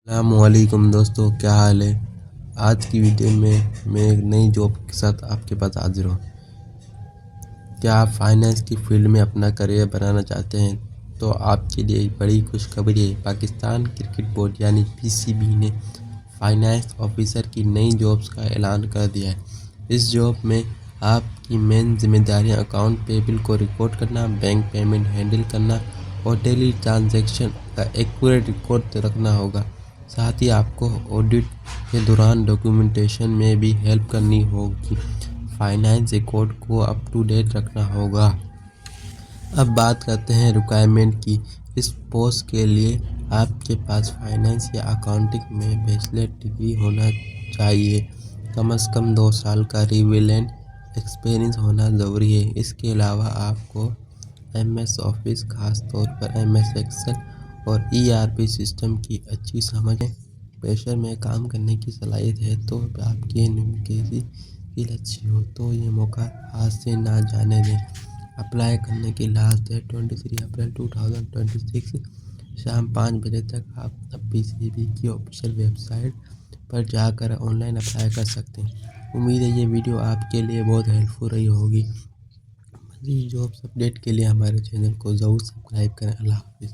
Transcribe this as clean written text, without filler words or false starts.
السلام علیکم دوستو، کیا حال ہے؟ آج کی ویڈیو میں ایک نئی جاب کے ساتھ آپ کے پاس حاضر ہوں۔ کیا آپ فائنانس کی فیلڈ میں اپنا کریئر بنانا چاہتے ہیں تو آپ کے لیے ایک بڑی خوشخبری ہے۔ پاکستان کرکٹ بورڈ یعنی PCB نے فائنانس آفیسر کی نئی جابس کا اعلان کر دیا ہے۔ اس جاب میں آپ کی مین ذمہ داریاں اکاؤنٹ پیبل کو ریکارڈ کرنا، بینک پیمنٹ ہینڈل کرنا اور ڈیلی ٹرانزیکشن کا ایکوریٹ ریکارڈ رکھنا ہوگا۔ ساتھ ہی آپ کو آڈٹ کے دوران ڈاکیومنٹیشن میں بھی ہیلپ کرنی ہوگی۔ فائنانس ریکارڈ کو اپ ٹو ڈیٹ رکھنا ہوگا۔ اب بات کرتے ہیں ریکوائرمنٹ کی۔ اس پوسٹ کے لیے آپ کے پاس فائنانس یا اکاؤنٹنگ میں بیچلر ڈگری ہونا چاہیے۔ کم از کم 2 سال کا ریلیونٹ ایکسپیرئنس ہونا ضروری ہے۔ اس کے علاوہ آپ کو MS آفس، خاص طور پر MS ایکسل اور ERP سسٹم کی اچھی سمجھ ہے۔ پیشہ میں کام کرنے کی صلاحیت ہے تو آپ کی نمائندگی اسکل اچھی ہو تو یہ موقع ہاتھ سے نہ جانے دیں۔ اپلائی کرنے کی لاسٹ ڈیٹ 23 اپریل 2026 شام 5 بجے تک۔ آپ PCB کی آفیشیل ویب سائٹ پر جا کر آن لائن اپلائی کر سکتے ہیں۔ امید ہے یہ ویڈیو آپ کے لیے بہت ہیلپ فل رہی ہوگی۔ مزید جابس اپڈیٹ کے لیے ہمارے چینل کو ضرور سبسکرائب کریں۔ اللہ حافظ۔